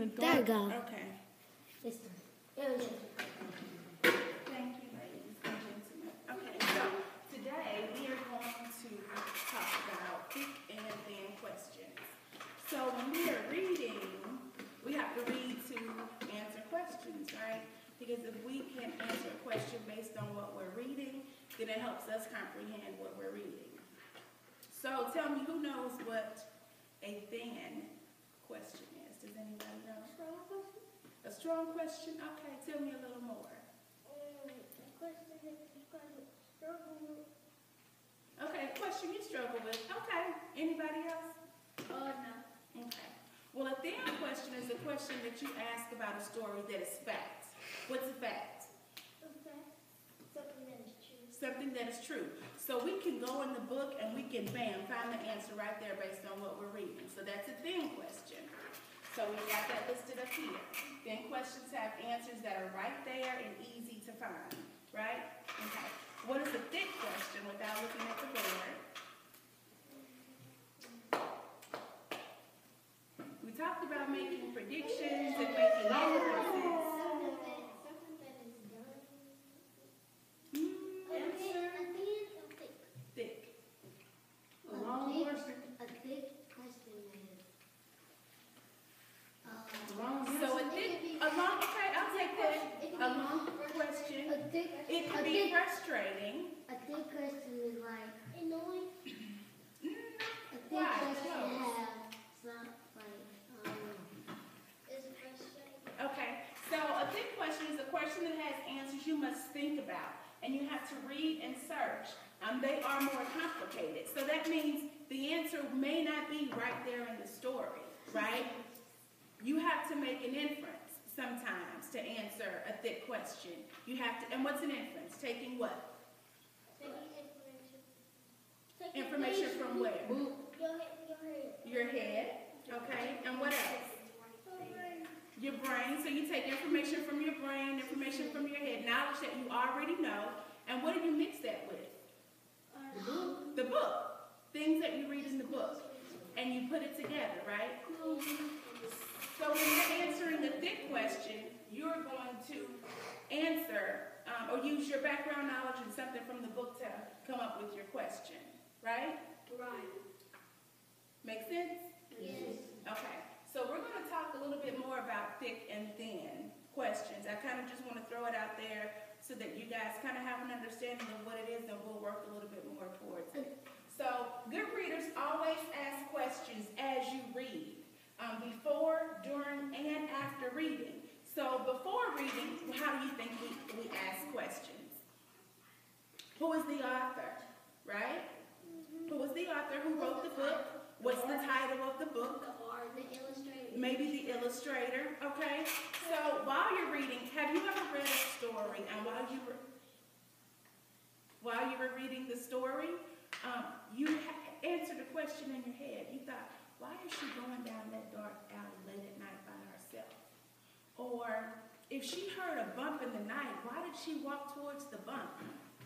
even thought. There you go. Okay. It's Thank you, ladies and gentlemen. Okay, so today we are going to talk about thick and thin questions. So when we are reading, we have to read to answer questions, right? Because if we can answer a question based on what we're reading, then it helps us comprehend what we're reading. So tell me, who knows what a thin question is? Does anybody know? A strong question? Okay, tell me a little more. Okay, a question you struggle with. Okay, anybody else? no. Okay. Well, a thin question is a question that you ask about a story that is fact. What's a fact? Something that is true. Something that is true. So we can go in the book and we can, bam, find the answer right there based on what we're reading. So that's a thin question. So we got that listed up here. Thin questions have answers that are right there and easy to find, right? Okay. What is a thick question without looking at the board? We talked about making predictions and making inferences. Thick. A long question. A thick question is. So okay, I'll take that. A long question. It can be frustrating. A thick question is like annoying. A thick Why? question Close. has some it's frustrating. Okay, so a thick question is a question that has answers you must think about, and you have to read and search. They are more complicated, so that means the answer may not be right there in the story, right? You have to make an inference sometimes to answer a thick question. You have to, and what's an inference? Taking what? Taking Information from where? Your head. Your head, okay, and what else? Your brain, so you take information from your brain, information from your head, knowledge that you already know, and what do you mix that with? The book. Things that you read in the book. And you put it together, right? So when you're answering a thick question, you're going to answer or use your background knowledge and something from the book to come up with your question, right? Right. Make sense? Yes. Okay. So we're going to talk a little bit more about thick and thin questions. I kind of just want to throw it out there so that you guys kind of have an understanding of what it is, and we'll work a little bit more towards it. So good readers always ask questions as you read, before, during, and after reading. So before reading, how do you think we ask questions? Who is the author, right? Who is the author? Who wrote the book? What's the title of the book? The illustrator. Maybe the illustrator, okay? So while you're reading, have you ever read a story, and while you were reading the story, you answered a question in your head. You thought, why is she going down that dark alley late at night by herself? Or if she heard a bump in the night, why did she walk towards the bump?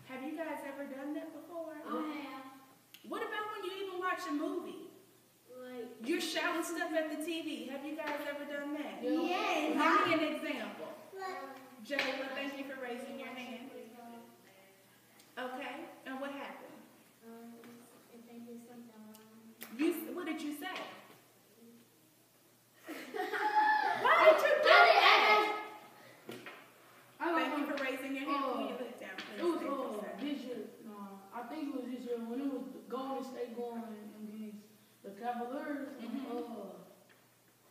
Have you guys ever done that before? I have. What about when you even watch a movie? Like. You're shouting stuff at the TV. Have you guys ever done that? Yes. Give me an example. Jayla, thank you for raising your hand. Okay, and what happened? If they did something wrong. What did you say? Why did you do that? Thank you for raising your hand. Pull your lip down, please. It was this year. I think it was this year when it was Golden State going against the Cavaliers.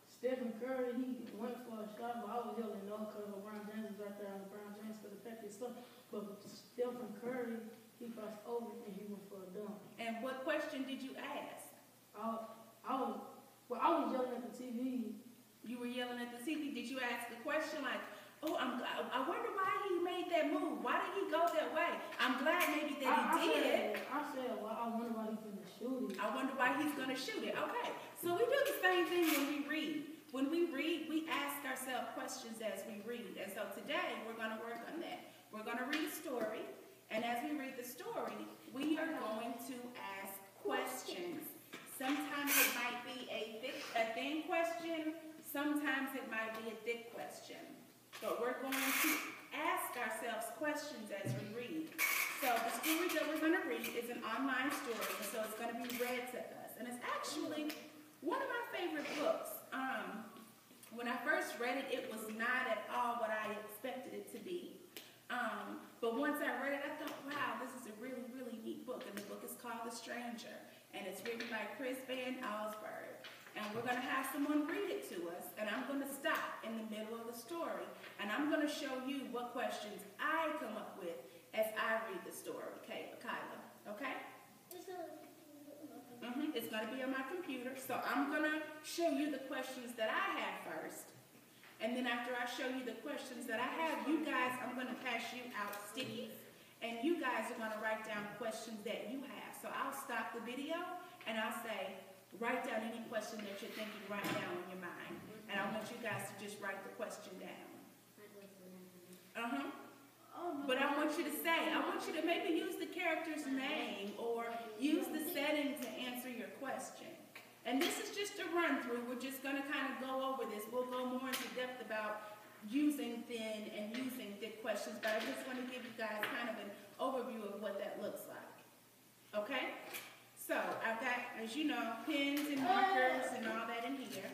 Stephen Curry, he went for a shot, but I was yelling no because LeBron James was right there, and LeBron James could have packed his stuff. But Stephen Curry, he crossed over and he went for a dunk. And what question did you ask? I was yelling at the TV. You were yelling at the TV. Did you ask a question like, oh, I wonder why he made that move. Why did he go that way? I'm glad maybe that he did. I said, well, I wonder why he's going to shoot it. I wonder why he's going to shoot it. Okay, so we do the same thing when we read. When we read, we ask ourselves questions as we read. And so today, we're going to work on that. We're going to read a story. And as we read the story, we are going to ask questions. Sometimes it might be a thin question. Sometimes sometimes it might be a thick question, but we're going to ask ourselves questions as we read. So the story that we're going to read is an online story, and so it's going to be read to us. And it's actually one of my favorite books. When I first read it, it was not at all what I expected it to be. But once I read it, I thought, wow, this is a really, really neat book. And the book is called The Stranger, and it's written by Chris Van Allsburg. And we're going to have someone read it to us, and I'm going to stop in the middle of the story, and I'm going to show you what questions I come up with as I read the story, okay, Kyla, okay? It's going to be on my computer, so I'm going to show you the questions that I have first, and then after I show you the questions that I have, you guys, I'm going to pass you out stickies, and you guys are going to write down questions that you have. So I'll stop the video, and I'll say, write down any question that you're thinking right now in your mind. And I want you guys to just write the question down. But I want you to say, I want you to maybe use the character's name or use the setting to answer your question. And this is just a run through. We're just going to kind of go over this. We'll go more into depth about using thin and using thick questions, but I just want to give you guys kind of an overview of what that looks like. Okay? So, I've got, as you know, pens and markers and all that in here.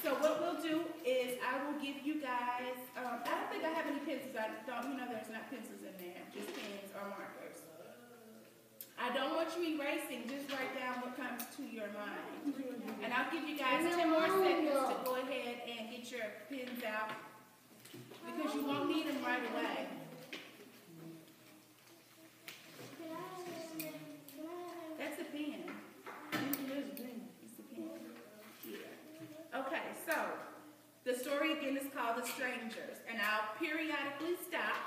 So what we'll do is I will give you guys, I don't think I have any pencils. There's not pencils in there, just pens or markers. I don't want you erasing, just write down what comes to your mind. And I'll give you guys 10 more seconds to go ahead and get your pens out, because you won't need them right away. That's a pen. It's a pen. Yeah. Okay, so the story again is called The Strangers, and I'll periodically stop.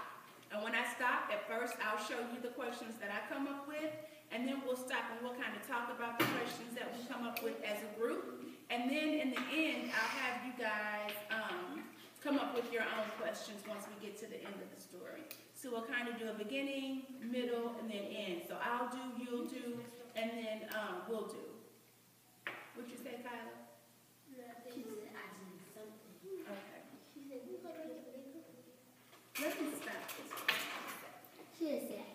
And when I stop, at first I'll show you the questions that I come up with, and then we'll stop and we'll kind of talk about the questions that we come up with as a group. And then in the end, I'll have you guys come up with your own questions once we get to the end of the story. So we'll kind of do a beginning, middle, and then end. So I'll do, you'll do, and then we'll do. What'd you say, Kyla? She said I did something. Okay. She said, Let me stop this. she said,